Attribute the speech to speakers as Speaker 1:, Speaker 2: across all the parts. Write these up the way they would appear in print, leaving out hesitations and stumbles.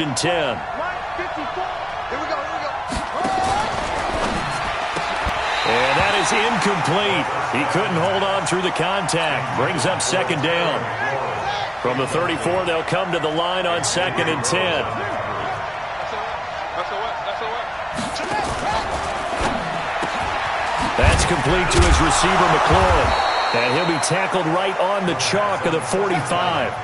Speaker 1: and 10. And that is incomplete. He couldn't hold on through the contact. Brings up second down. From the 34, they'll come to the line on 2nd and 10. That's complete to his receiver, McLaurin. And he'll be tackled right on the chalk of the 45.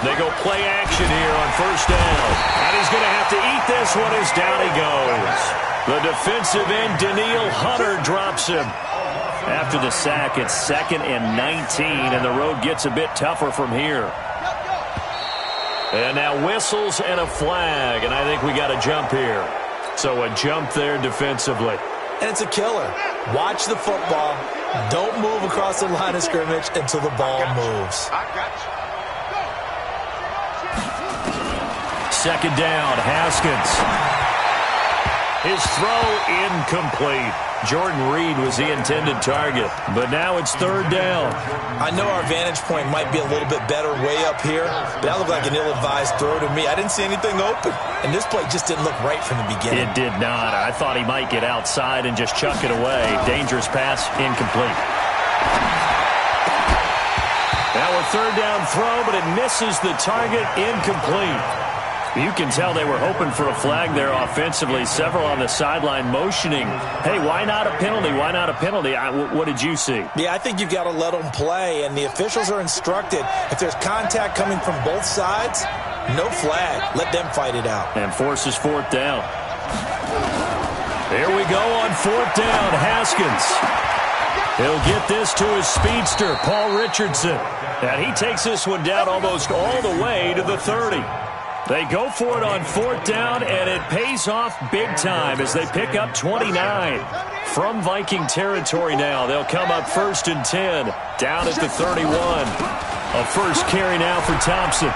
Speaker 1: They go play action here on first down. And he's going to have to eat this one as down he goes. The defensive end, Daniil Hunter, drops him. After the sack, it's 2nd and 19, and the road gets a bit tougher from here. And now whistles and a flag, and I think we got a jump here. So a jump there defensively.
Speaker 2: And it's a killer. Watch the football. Don't move across the line of scrimmage until the ball moves.
Speaker 1: Second down, Haskins. His throw incomplete. Jordan Reed was the intended target, but now it's 3rd down.
Speaker 2: I know our vantage point might be a little bit better way up here, but that looked like an ill-advised throw to me. I didn't see anything open, and this play just didn't look right from the beginning.
Speaker 1: It did not. I thought he might get outside and just chuck it away. Dangerous pass, incomplete. Now a 3rd down throw, but it misses the target, incomplete. You can tell they were hoping for a flag there offensively. Several on the sideline motioning, hey, why not a penalty? Why not a penalty? What did you see?
Speaker 2: Yeah, I think you've got to let them play, and the officials are instructed, if there's contact coming from both sides, no flag. Let them fight it out.
Speaker 1: And forces 4th down. Here we go on 4th down. Haskins. He'll get this to his speedster, Paul Richardson. And he takes this one down almost all the way to the 30. They go for it on 4th down, and it pays off big time as they pick up 29. From Viking territory now, they'll come up 1st and 10, down at the 31. A first carry now for Thompson.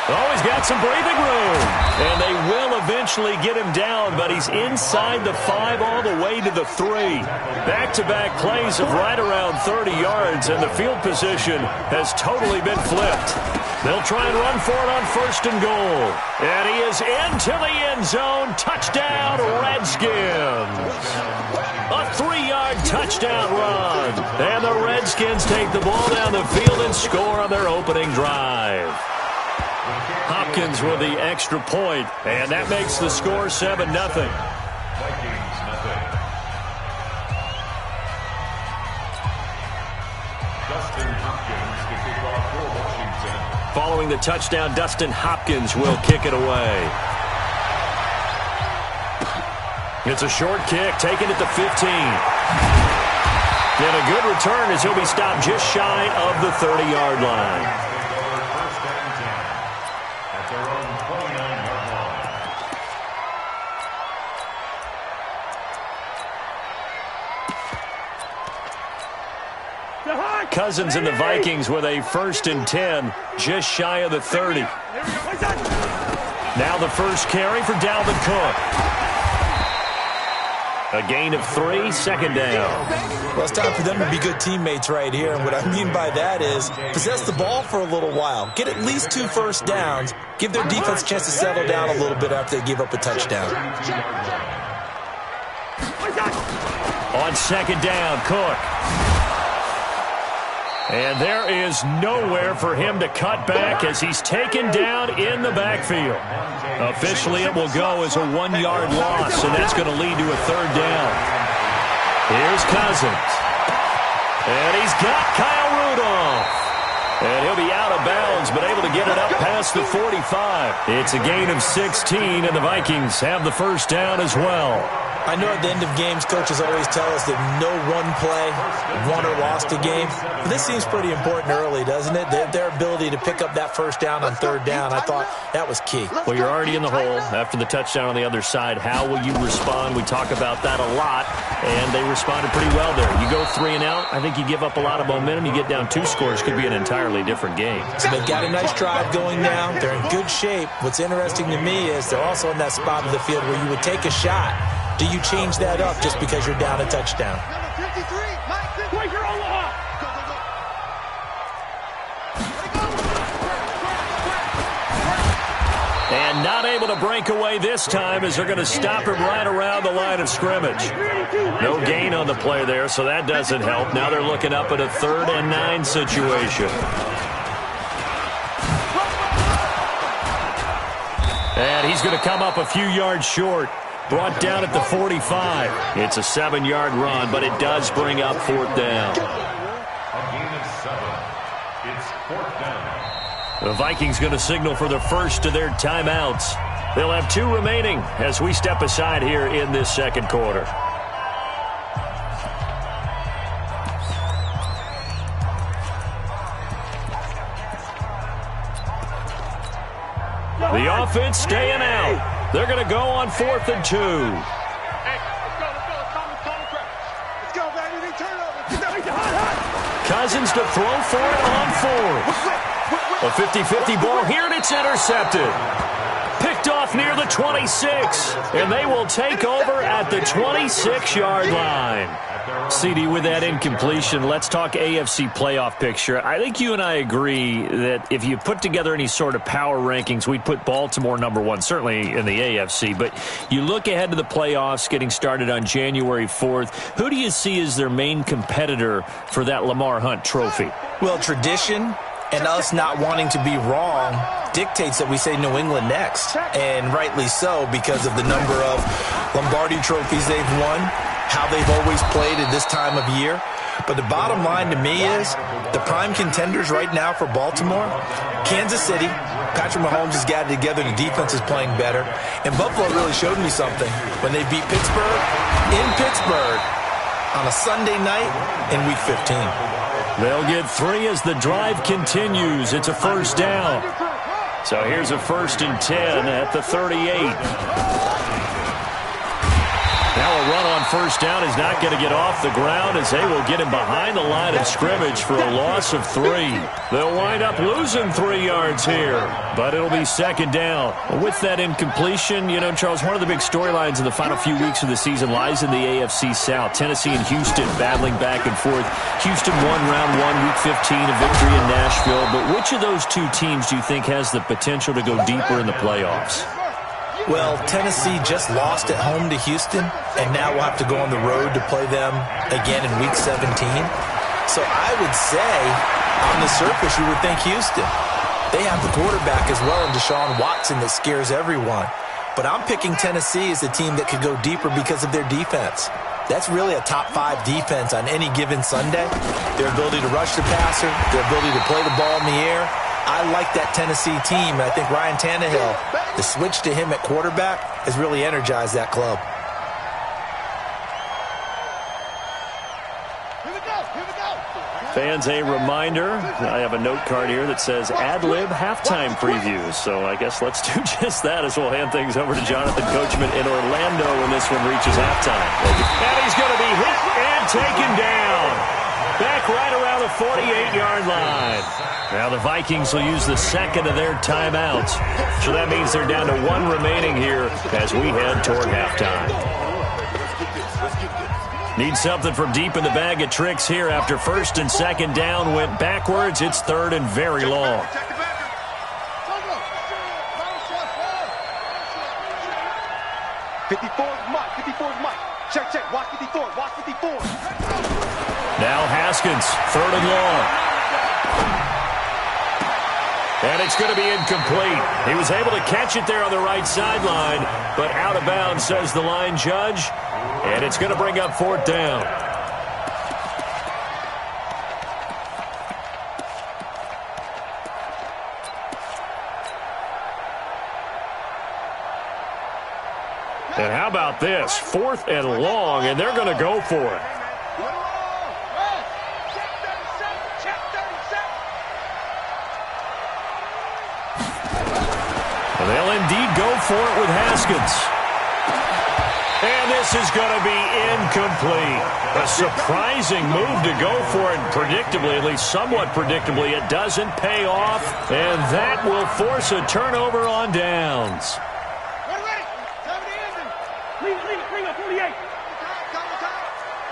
Speaker 1: Oh, he's got some breathing room. And they will eventually get him down, but he's inside the 5 all the way to the 3. Back-to-back plays of right around 30 yards, and the field position has totally been flipped. They'll try and run for it on 1st and goal. And he is into the end zone. Touchdown, Redskins. A 3-yard touchdown run. And the Redskins take the ball down the field and score on their opening drive. Hopkins with the extra point, and that makes the score 7-0. Following the touchdown, Dustin Hopkins will kick it away. It's a short kick, taken at the 15. And a good return as he'll be stopped just shy of the 30-yard line. Cousins and the Vikings with a 1st and 10, just shy of the 30. Now the first carry for Dalvin Cook. A gain of 3, 2nd down.
Speaker 2: Well, it's time for them to be good teammates right here. And what I mean by that is possess the ball for a little while. Get at least 2 first downs. Give their defense a chance to settle down a little bit after they give up a touchdown.
Speaker 1: On 2nd down, Cook. And there is nowhere for him to cut back as he's taken down in the backfield. Officially, it will go as a 1-yard loss, and that's going to lead to a 3rd down. Here's Cousins. And he's got Kyle Rudolph. And he'll be out of bounds, but able to get it up past the 45. It's a gain of 16, and the Vikings have the first down as well.
Speaker 2: I know at the end of games, coaches always tell us that no one play won or lost a game. But this seems pretty important early, doesn't it? Their ability to pick up that first down on 3rd down, I thought that was key.
Speaker 1: Well, you're already in the hole after the touchdown on the other side. How will you respond? We talk about that a lot, and they responded pretty well there. You go 3 and out, I think you give up a lot of momentum. You get down 2 scores, could be an entirely different game.
Speaker 2: So they've got a nice drive going now. They're in good shape. What's interesting to me is they're also in that spot of the field where you would take a shot do you change that up just because you're down a touchdown?
Speaker 1: And not able to break away this time as they're going to stop him right around the line of scrimmage. No gain on the play there, so that doesn't help. Now they're looking up at a 3rd and 9 situation. And he's going to come up a few yards short. Brought down at the 45. It's a 7-yard run, but it does bring up 4th down.
Speaker 3: A gain of 7. It's 4th down.
Speaker 1: The Vikings going to signal for the first of their timeouts. They'll have 2 remaining as we step aside here in this second quarter. The offense staying out. They're going to go on 4th and 2. Cousins to throw for it on 4th. A 50-50 ball here, and it's intercepted. Picked off near the 26, and they will take over at the 26-yard line. CD, with that incompletion, let's talk AFC playoff picture. I think you and I agree that if you put together any sort of power rankings, we'd put Baltimore number 1, certainly in the AFC. But you look ahead to the playoffs getting started on January 4th. Who do you see as their main competitor for that Lamar Hunt trophy?
Speaker 2: Well, tradition and us not wanting to be wrong dictates that we say New England next. And rightly so, because of the number of Lombardi trophies they've won, how they've always played at this time of year. But the bottom line to me is the prime contenders right now for Baltimore, Kansas City. Patrick Mahomes has got it together. The defense is playing better. And Buffalo really showed me something when they beat Pittsburgh in Pittsburgh on a Sunday night in Week 15.
Speaker 1: They'll get 3 as the drive continues. It's a first down. So here's a 1st and 10 at the 38. Now a run on first down is not going to get off the ground as they will get him behind the line of scrimmage for a loss of 3. They'll wind up losing 3 yards here, but it'll be 2nd down. With that incompletion, you know, Charles, one of the big storylines in the final few weeks of the season lies in the AFC South. Tennessee and Houston battling back and forth. Houston won round 1, Week 15, a victory in Nashville. But which of those 2 teams do you think has the potential to go deeper in the playoffs?
Speaker 2: Well, Tennessee just lost at home to Houston, and now we'll have to go on the road to play them again in Week 17. So I would say, on the surface, you would think Houston. They have the quarterback as well in Deshaun Watson that scares everyone. But I'm picking Tennessee as a team that could go deeper because of their defense. That's really a top 5 defense on any given Sunday. Their ability to rush the passer, their ability to play the ball in the air. I like that Tennessee team, and I think Ryan Tannehill, the switch to him at quarterback, has really energized that club.
Speaker 1: Fans, a reminder, I have a note card here that says ad-lib halftime previews. So I guess let's do just that as we'll hand things over to Jonathan Coachman in Orlando when this one reaches halftime. And he's going to be hit and taken down. Back right around the 48-yard line. Now the Vikings will use the 2nd of their timeouts. So that means they're down to 1 remaining here as we head toward halftime. Need something from deep in the bag of tricks here after 1st and 2nd down went backwards. It's 3rd and very long.
Speaker 4: Check, watch 54, watch 54.
Speaker 1: Now Haskins, 3rd and long. And it's going to be incomplete. He was able to catch it there on the right sideline, but out of bounds, says the line judge. And it's going to bring up 4th down. And how about this? 4th and long, and they're going to go for it. And they'll indeed go for it with Haskins. And this is going to be incomplete. A surprising move to go for it predictably, at least somewhat predictably. It doesn't pay off, and that will force a turnover on downs.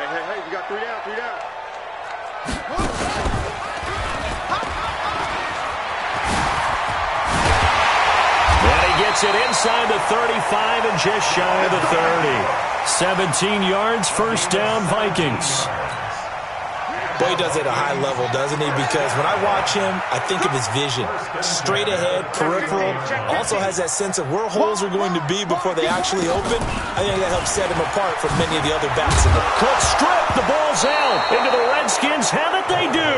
Speaker 4: Hey, you got 3 down, 3 down.
Speaker 1: And he gets it inside the 35 and just shy of the 30. 17 yards, first down, Vikings.
Speaker 2: Boy, he does it at a high level, doesn't he? Because when I watch him, I think of his vision. Straight ahead, peripheral. Also has that sense of where holes are going to be before they actually open. I think that helps set him apart from many of the other backs in the
Speaker 1: Cut strip, the ball's out. Into the Redskins, have it they do.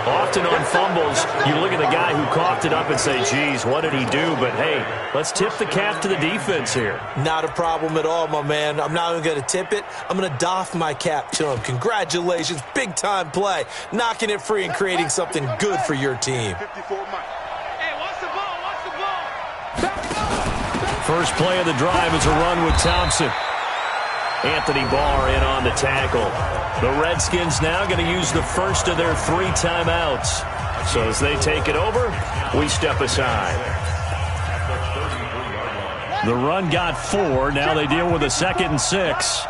Speaker 1: Often on fumbles, you look at the guy who coughed it up and say, geez, what did he do? But, hey, let's tip the cap to the defense here.
Speaker 2: Not a problem at all, my man. I'm not even going to tip it. I'm going to doff my cap to him. Congratulations. Big-time play. Knocking it free and creating something good for your team.
Speaker 4: Hey, watch the ball, watch the ball.
Speaker 1: First play of the drive is a run with Thompson. Anthony Barr in on the tackle. The Redskins now going to use the first of their 3 timeouts. So as they take it over, we step aside. The run got 4. Now they deal with a 2nd and 6.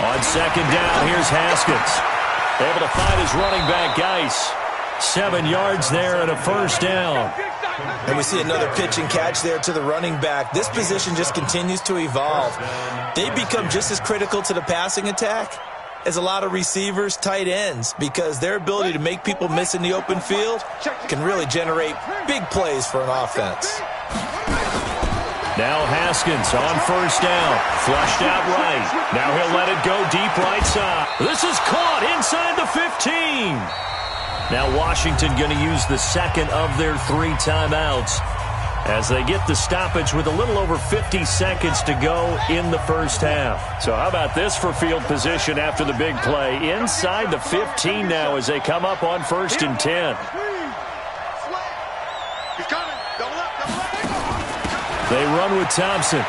Speaker 1: On 2nd down, here's Haskins. Able to find his running back, Geis. 7 yards there and a first down.
Speaker 2: And we see another pitch and catch there to the running back. This position just continues to evolve. They become just as critical to the passing attack as a lot of receivers, tight ends, because their ability to make people miss in the open field can really generate big plays for an offense.
Speaker 1: Now Haskins on first down. Flushed out right. Now he'll let it go deep right side. This is caught inside the 15. Now Washington going to use the second of their 3 timeouts as they get the stoppage with a little over 50 seconds to go in the first half. So how about this for field position after the big play? Inside the 15 now as they come up on 1st and 10.
Speaker 4: He's coming. Double up, double up.
Speaker 1: They run with Thompson.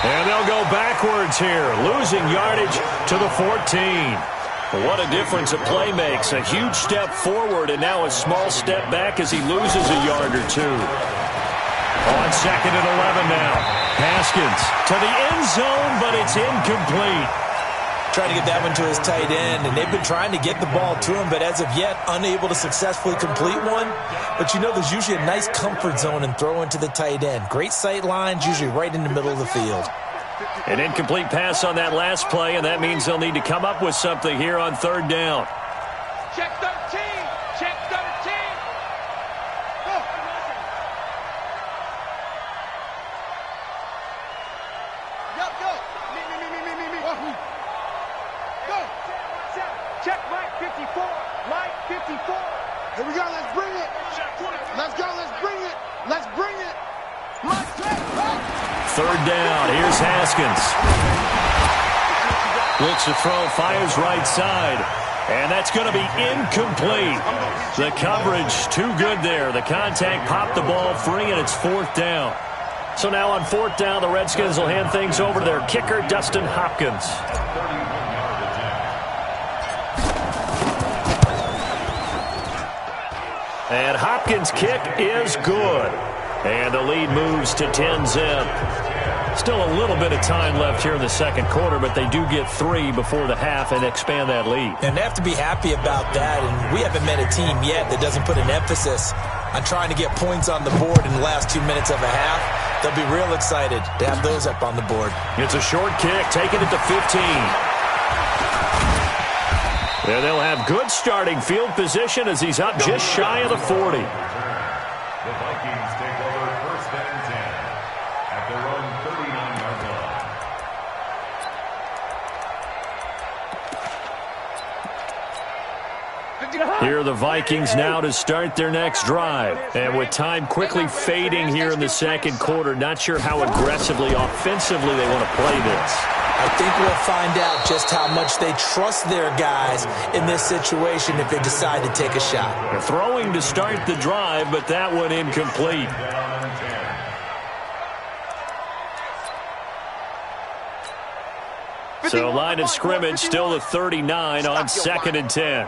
Speaker 1: And they'll go backwards here, losing yardage to the 14. What a difference a play makes. A huge step forward and now a small step back as he loses a yard or 2. On 2nd and 11 now. Haskins to the end zone, but it's incomplete.
Speaker 2: Trying to get that one to his tight end, and they've been trying to get the ball to him, but as of yet, unable to successfully complete one. But you know there's usually a nice comfort zone in throwing to the tight end. Great sight lines, usually right in the middle of the field.
Speaker 1: An incomplete pass on that last play, and that means they'll need to come up with something here on 3rd down.
Speaker 4: Check 13. Check 13. Go. Go. Me. Go. Check Mike 54. Mike 54. Here we go. Let's bring it. Let's go. Let's bring it. Let's bring it. Mike, check.
Speaker 1: 3rd down. Here's Haskins. Looks to throw. Fires right side. And that's going to be incomplete. The coverage too good there. The contact popped the ball free, and it's 4th down. So now on 4th down, the Redskins will hand things over to their kicker, Dustin Hopkins. And Hopkins' kick is good. And the lead moves to 10-zip. Still a little bit of time left here in the 2nd quarter, but they do get 3 before the half and expand that lead.
Speaker 2: And they have to be happy about that, and we haven't met a team yet that doesn't put an emphasis on trying to get points on the board in the last 2 minutes of a half. They'll be real excited to have those up on the board.
Speaker 1: It's a short kick, taking it to 15. And they'll have good starting field position as he's up just shy of the 40.
Speaker 3: The Vikings take over 1st and 10 at their own 39-yard line.
Speaker 1: Here are the Vikings now to start their next drive. And with time quickly fading here in the 2nd quarter, not sure how aggressively, offensively they want to play this.
Speaker 2: I think we'll find out just how much they trust their guys in this situation if they decide to take a shot.
Speaker 1: They're throwing to start the drive, but that one incomplete. So line of scrimmage still the 39 on 2nd and 10.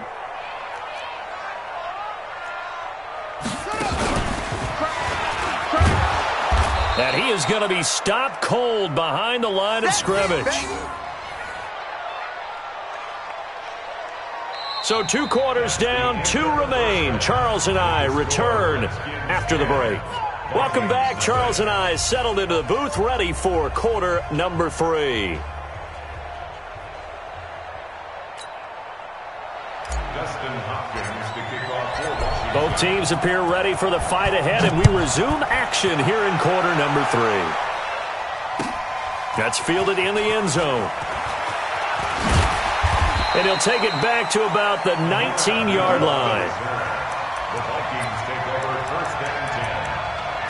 Speaker 1: And he is going to be stopped cold behind the line of scrimmage. So 2 quarters down, 2 remain. Charles and I return after the break. Welcome back. Charles and I settled into the booth, ready for quarter number 3. Both teams appear ready for the fight ahead, and we resume action here in quarter number 3. That's fielded in the end zone. And he'll take it back to about the 19-yard line.
Speaker 3: The Vikings take over 1st and 10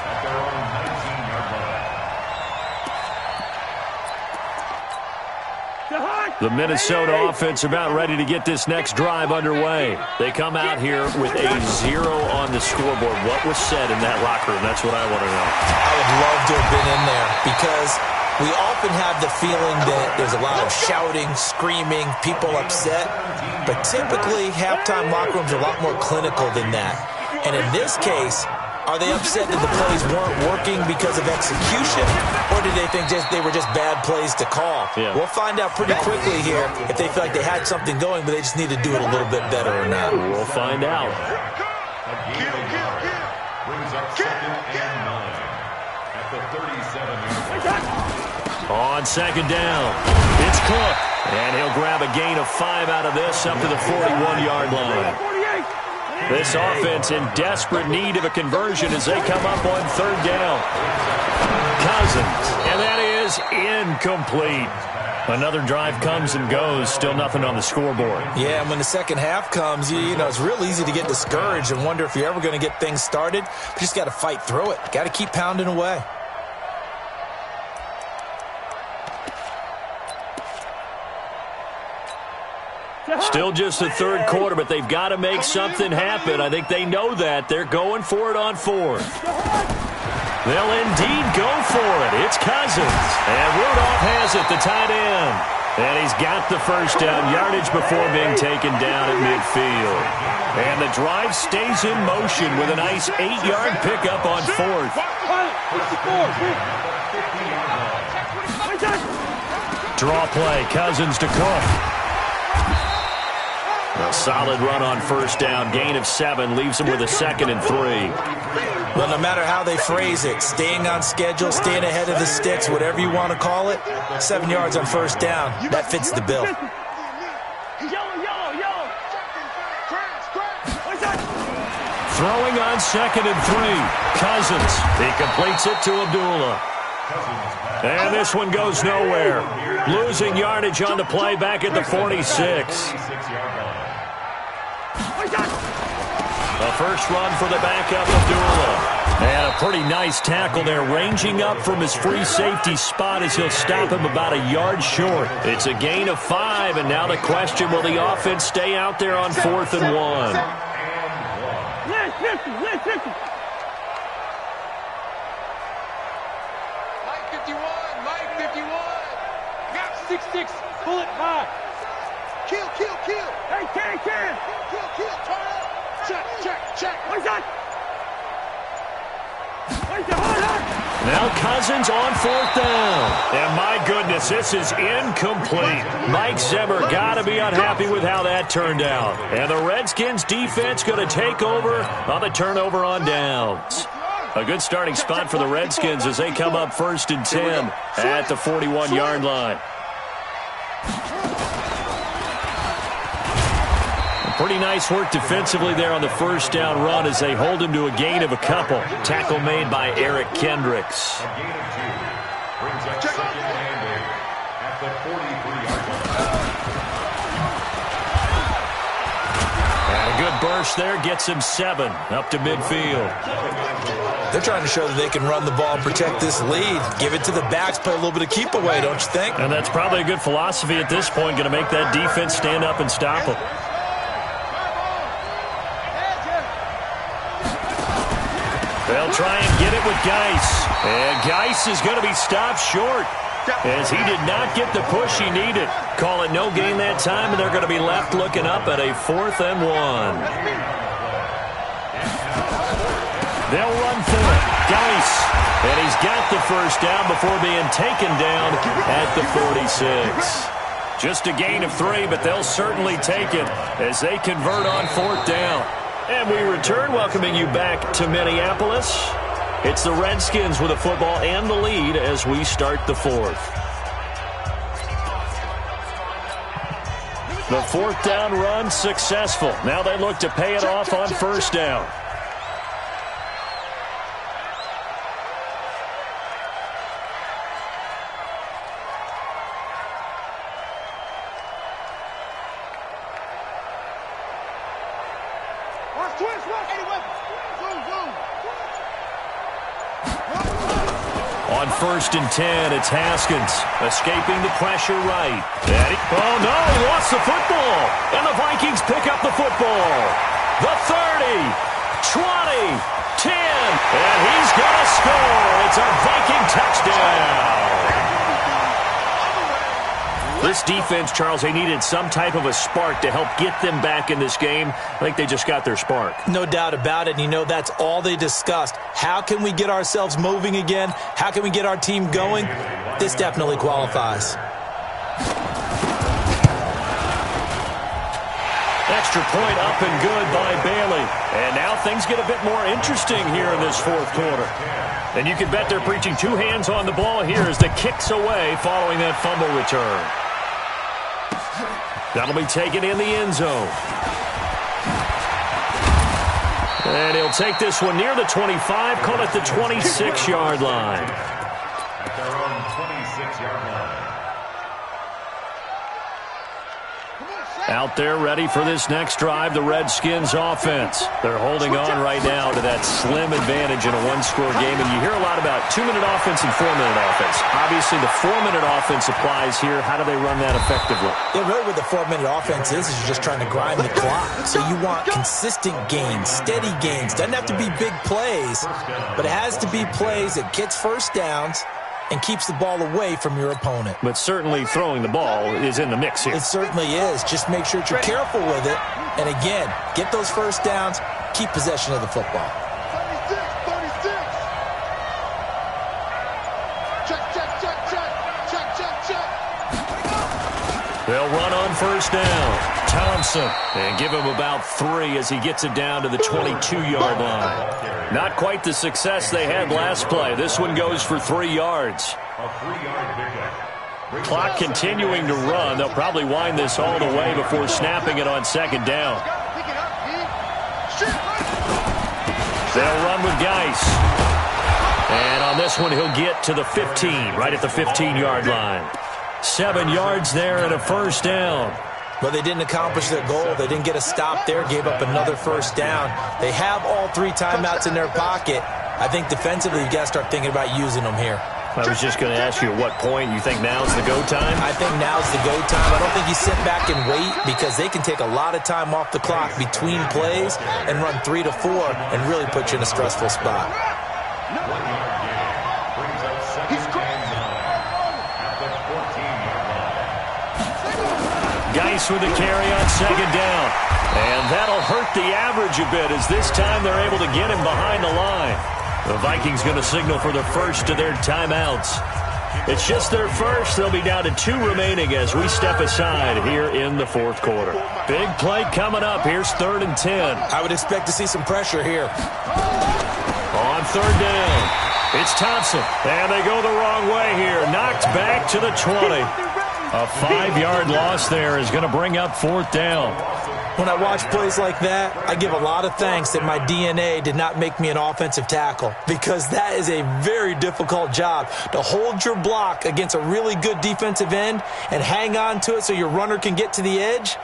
Speaker 3: at their own 19-yard line.
Speaker 1: The Minnesota offense about ready to get this next drive underway. They come out here with a 0 on the scoreboard. What was said in that locker room? That's what I want to know.
Speaker 2: I would love to have been in there because we often have the feeling that there's a lot of shouting, screaming, people upset. But typically, halftime locker rooms are a lot more clinical than that. And in this case, are they upset that the plays weren't working because of execution, or did they think they were just bad plays to call?
Speaker 1: Yeah. We'll
Speaker 2: find out pretty quickly here if they feel like they had something going, but they just need to do it a little bit better or not.
Speaker 1: We'll find out.
Speaker 3: Brings up 2nd and 9 at the 37-yard line.
Speaker 1: On 2nd down, it's Cook. And he'll grab a gain of 5 out of this up to the 41-yard line. This offense in desperate need of a conversion as they come up on 3rd down. Cousins, and that is incomplete. Another drive comes and goes, still nothing on the scoreboard.
Speaker 2: Yeah, and when the second half comes, you know, it's real easy to get discouraged and wonder if you're ever going to get things started. You just got to fight through it. Got to keep pounding away.
Speaker 1: Still just the 3rd quarter, but they've got to make something happen. I think they know that. They're going for it on 4th. They'll indeed go for it. It's Cousins. And Rudolph has it, the tight end. And he's got the first down yardage before being taken down at midfield. And the drive stays in motion with a nice 8-yard pickup on 4th. Draw play, Cousins to Cook. A solid run on 1st down. Gain of 7 leaves him with a 2nd and 3.
Speaker 2: Well, no matter how they phrase it, staying on schedule, staying ahead of the sticks, whatever you want to call it, 7 yards on 1st down, that fits the bill.
Speaker 1: Throwing on 2nd and 3. Cousins. He completes it to Abdullah. And this one goes nowhere. Losing yardage on the play back at the 46. The first run for the backup, Abdullah. And a pretty nice tackle there, ranging up from his free safety spot as he'll stop him about a yard short. It's a gain of 5, and now the question, will the offense stay out there on 4th and 1?
Speaker 4: Mike 51. Got 6-6. Pull it high. Kill. Hey, can. Kill. Turn up. Check. What's that?
Speaker 1: Now Cousins on 4th down. And my goodness, this is incomplete. Mike Zimmer got to be unhappy with how that turned out. And the Redskins defense going to take over on the turnover on downs. A good starting spot for the Redskins as they come up 1st and 10 at the 41-yard line. Pretty nice work defensively there on the 1st down run as they hold him to a gain of a couple. Tackle made by Eric Kendricks.
Speaker 3: A gain of 2. Brings up 2nd and 8 at the 43-yard line.
Speaker 1: And a good burst there gets him 7 up to midfield.
Speaker 2: They're trying to show that they can run the ball and protect this lead. Give it to the backs, play a little bit of keep away, don't you think?
Speaker 1: And that's probably a good philosophy at this point, going to make that defense stand up and stop them. They'll try and get it with Geis. And Geis is going to be stopped short. as he did not get the push he needed. Call it no gain that time, and they're going to be left looking up at a 4th and 1. They'll run for it. Geis. And he's got the first down before being taken down at the 46. Just a gain of 3, but they'll certainly take it as they convert on 4th down. And we return, welcoming you back to Minneapolis. It's the Redskins with the football and the lead as we start the 4th. The 4th down run successful. Now they look to pay it off on 1st down. On 1st and 10, it's Haskins escaping the pressure right. Oh, no, he lost the football. And the Vikings pick up the football. The 30, 20, 10, and he's going to score. It's a Viking touchdown. This defense, Charles, they needed some type of a spark to help get them back in this game. I think they just got their spark.
Speaker 2: No doubt about it. And you know, that's all they discussed. How can we get ourselves moving again? How can we get our team going? This definitely qualifies.
Speaker 1: Extra point up and good by Bailey. And now things get a bit more interesting here in this 4th quarter. And you can bet they're preaching 2 hands on the ball here as the kick's away following that fumble return. That'll be taken in the end zone. And he'll take this one near the 25, call it the 26-yard line.
Speaker 3: At their own 26-yard line.
Speaker 1: Out there ready for this next drive, the Redskins offense. They're holding on right now to that slim advantage in a 1-score game. And you hear a lot about 2-minute offense and 4-minute offense. Obviously, the 4-minute offense applies here. How do they run that effectively?
Speaker 2: Yeah, really what the 4-minute offense is you're just trying to grind the clock. So you want consistent gains, steady gains. Doesn't have to be big plays, but it has to be plays that gets first downs and keeps the ball away from your opponent.
Speaker 1: But certainly throwing the ball is in the mix here.
Speaker 2: It certainly is. Just make sure that you're careful with it. And again, get those first downs, keep possession of the football.
Speaker 4: 36. Check.
Speaker 1: They'll run on 1st down. Thompson, and give him about 3 as he gets it down to the 22-yard line. Not quite the success they had last play. This one goes for 3 yards.
Speaker 3: A 3-yard pickup.
Speaker 1: Clock continuing to run. They'll probably wind this all the way before snapping it on 2nd down. They'll run with Geis. And on this one, he'll get to the 15, right at the 15-yard line. 7 yards there and a 1st down.
Speaker 2: But they didn't accomplish their goal. They didn't get a stop there, gave up another 1st down. They have all 3 timeouts in their pocket. I think defensively, you've got to start thinking about using them here.
Speaker 1: I was just going to ask you at what point you think now's the go time?
Speaker 2: I think now's the go time. I don't think you sit back and wait because they can take a lot of time off the clock between plays and run 3 to 4 and really put you in a stressful spot.
Speaker 3: 1 yard gain brings up 2nd and 9 at the 14-yard line.
Speaker 1: Geis with the carry on 2nd down. And that'll hurt the average a bit as this time they're able to get him behind the line. The Vikings going to signal for the first of their timeouts. It's just their first. They'll be down to 2 remaining as we step aside here in the 4th quarter. Big play coming up. Here's 3rd and 10.
Speaker 2: I would expect to see some pressure here.
Speaker 1: On 3rd down, it's Thompson. And they go the wrong way here. Knocked back to the 20. A 5-yard loss there is going to bring up 4th down.
Speaker 2: When I watch plays like that, I give a lot of thanks that my DNA did not make me an offensive tackle because that is a very difficult job to hold your block against a really good defensive end and hang on to it so your runner can get to the edge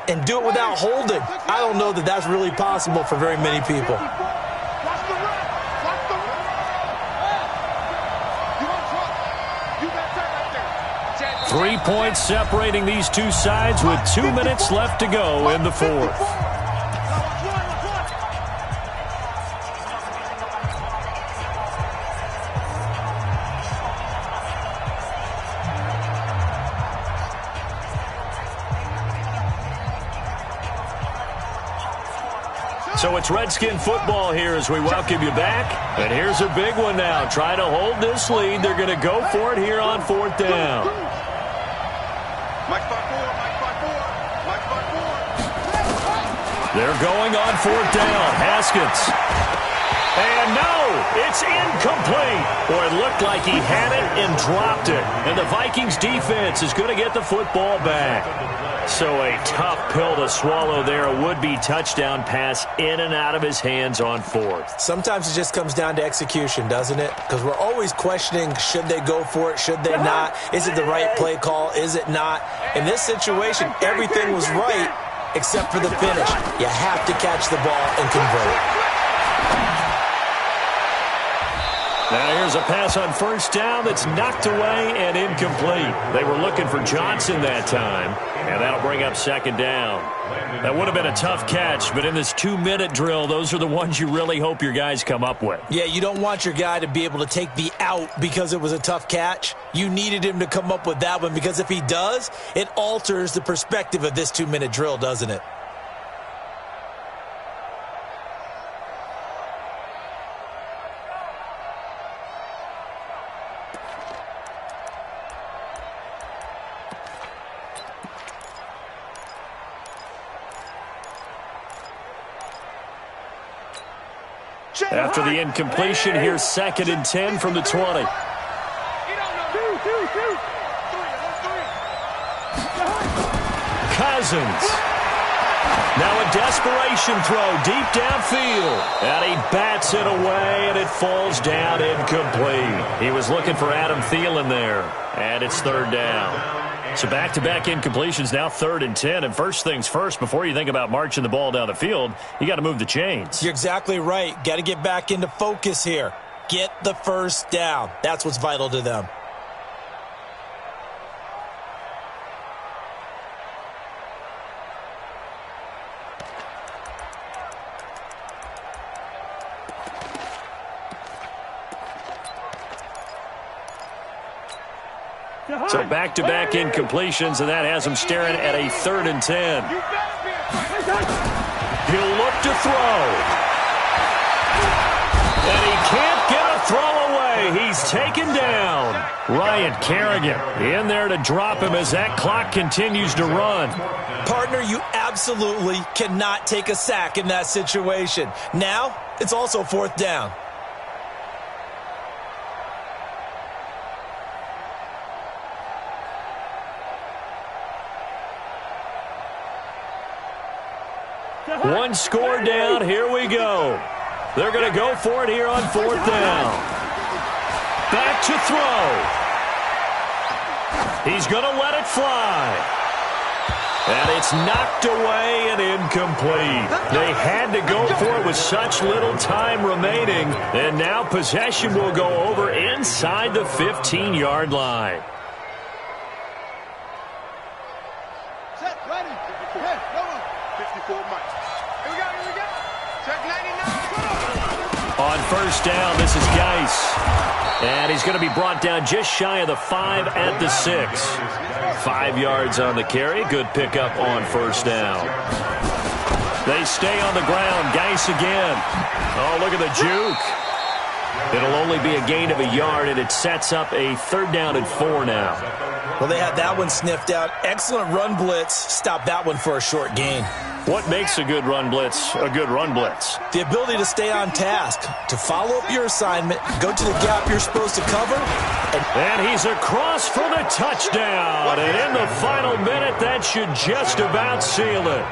Speaker 2: and do it without holding. I don't know that that's really possible for very many people.
Speaker 1: 3 points separating these two sides with 2 minutes left to go in the 4th. So it's Redskin football here as we welcome you back. And here's a big one now. Trying to hold this lead. They're going to go for it here on 4th down. They're going on 4th down. Haskins. And no, it's incomplete. Boy, it looked like he had it and dropped it. And the Vikings defense is going to get the football back. So a tough pill to swallow there. A would-be touchdown pass in and out of his hands on 4th.
Speaker 2: Sometimes it just comes down to execution, doesn't it? Because we're always questioning, should they go for it, should they not? Is it the right play call, is it not? In this situation, everything was right except for the finish. You have to catch the ball and convert.
Speaker 1: Now here's a pass on 1st down that's knocked away and incomplete. They were looking for Johnson that time, and that'll bring up 2nd down. That would have been a tough catch, but in this 2-minute drill, those are the ones you really hope your guys come up with.
Speaker 2: Yeah, you don't want your guy to be able to take the out because it was a tough catch. You needed him to come up with that one because if he does, it alters the perspective of this 2-minute drill, doesn't it?
Speaker 1: After the incompletion, here's 2nd and 10 from the 20. Cousins. Now a desperation throw deep downfield. And he bats it away, and it falls down incomplete. He was looking for Adam Thielen there. And it's 3rd down. So back-to-back incompletions, now 3rd and 10. And first things first, before you think about marching the ball down the field, you got to move the chains.
Speaker 2: You're exactly right. Got to get back into focus here. Get the 1st down. That's what's vital to them.
Speaker 1: So back-to-back incompletions, and that has him staring at a 3rd and 10. He'll look to throw. And he can't get a throw away. He's taken down. Ryan Kerrigan in there to drop him as that clock continues to run.
Speaker 2: Partner, you absolutely cannot take a sack in that situation. Now, it's also 4th down.
Speaker 1: One score down. Here we go. They're going to go for it here on 4th down. Back to throw. He's going to let it fly. And it's knocked away and incomplete. They had to go for it with such little time remaining. And now possession will go over inside the 15-yard line.
Speaker 4: Set, ready. Here, go on. 54 miles. Here we go, here we go. Check 99.
Speaker 1: On 1st down, this is Geis. And he's going to be brought down just shy of the 5 at the 6. 5 yards on the carry. Good pickup on 1st down. They stay on the ground. Geis again. Oh, look at the juke. It'll only be a gain of a yard, and it sets up a 3rd down and 4 now.
Speaker 2: Well, they had that one sniffed out. Excellent run blitz. Stop that one for a short gain.
Speaker 1: What makes a good run blitz a good run blitz?
Speaker 2: The ability to stay on task, to follow up your assignment, go to the gap you're supposed to cover.
Speaker 1: And he's across for the touchdown. And in the final minute, that should just about seal it.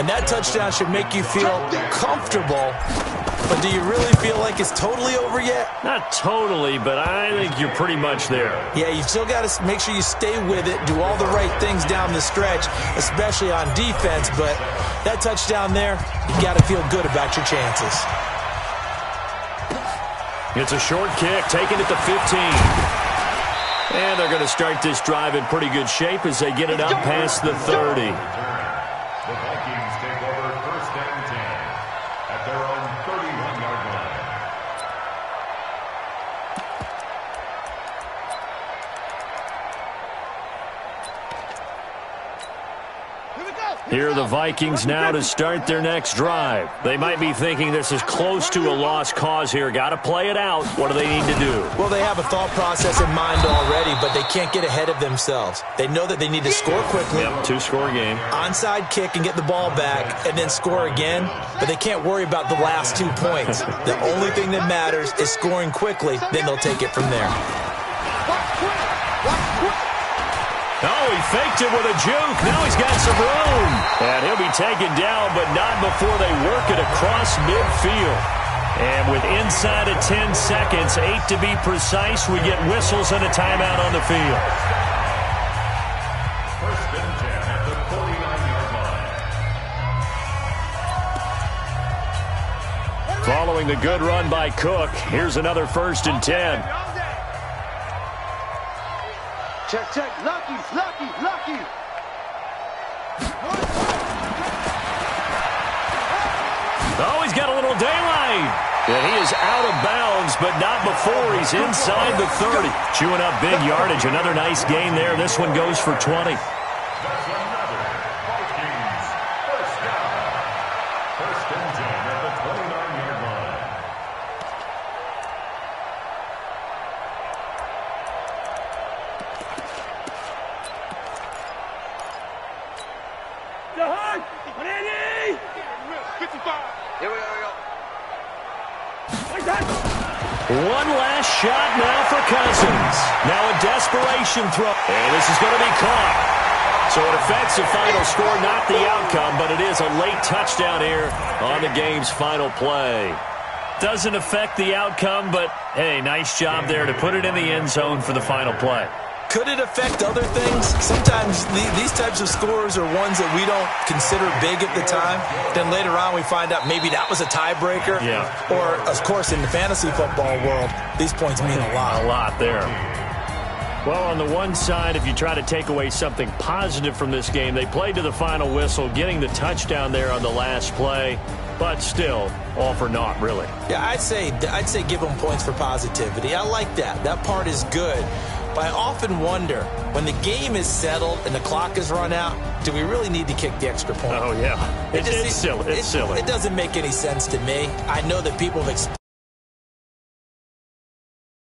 Speaker 2: And that touchdown should make you feel comfortable. But do you really feel like it's totally over yet?
Speaker 1: Not totally, but I think you're pretty much there.
Speaker 2: Yeah, you still got to make sure you stay with it, do all the right things down the stretch, especially on defense. But that touchdown there, you got to feel good about your chances.
Speaker 1: It's a short kick, taken at the 15. And they're going to start this drive in pretty good shape as they get it up past the 30.
Speaker 3: The Vikings take over 1st and 10 at their own 31-yard line.
Speaker 4: Here we go.
Speaker 1: Here are the Vikings now to start their next drive. They might be thinking this is close to a lost cause here. Got to play it out. What do they need to do?
Speaker 2: Well, they have a thought process in mind already, but they can't get ahead of themselves. They know that they need to score quickly.
Speaker 1: Yep, two-score game.
Speaker 2: Onside kick and get the ball back and then score again, but they can't worry about the last 2 points. The only thing that matters is scoring quickly, then they'll take it from there.
Speaker 1: Oh, he faked it with a juke. Now he's got some room. And he'll be taken down, but not before they work it across midfield. And with inside of 10 seconds, 8 to be precise, we get whistles and a timeout on the field.
Speaker 3: First and 10 at the 49-yard line.
Speaker 1: Following the good run by Cook, here's another first and 10.
Speaker 4: Check, check. Lucky.
Speaker 1: Oh, he's got a little daylight. And he is out of bounds, but not before he's inside the 30. Chewing up big yardage. Another nice gain there. This one goes for 20.
Speaker 3: That's another Vikings first down. First and 10 at the 29-yard line.
Speaker 4: Here we go.
Speaker 1: One last shot now for Cousins. Now a desperation throw. And this is going to be caught. So it affects the final score, not the outcome, but it is a late touchdown here on the game's final play. Doesn't affect the outcome, but, hey, nice job there to put it in the end zone for the final play.
Speaker 2: Could it affect other things? Sometimes these types of scores are ones that we don't consider big at the time. Then later on we find out maybe that was a tiebreaker.
Speaker 1: Yeah.
Speaker 2: Or, of course, in the fantasy football world, these points mean a lot.
Speaker 1: A lot there. Well, on the one side, if you try to take away something positive from this game, they played to the final whistle, getting the touchdown there on the last play. But still, all for naught, really.
Speaker 2: Yeah, I'd say give them points for positivity. I like that. That part is good. But I often wonder, when the game is settled and the clock is run out, do we really need to kick the extra point?
Speaker 1: Oh, yeah. It's silly. It's silly.
Speaker 2: It doesn't make any sense to me. I know that people have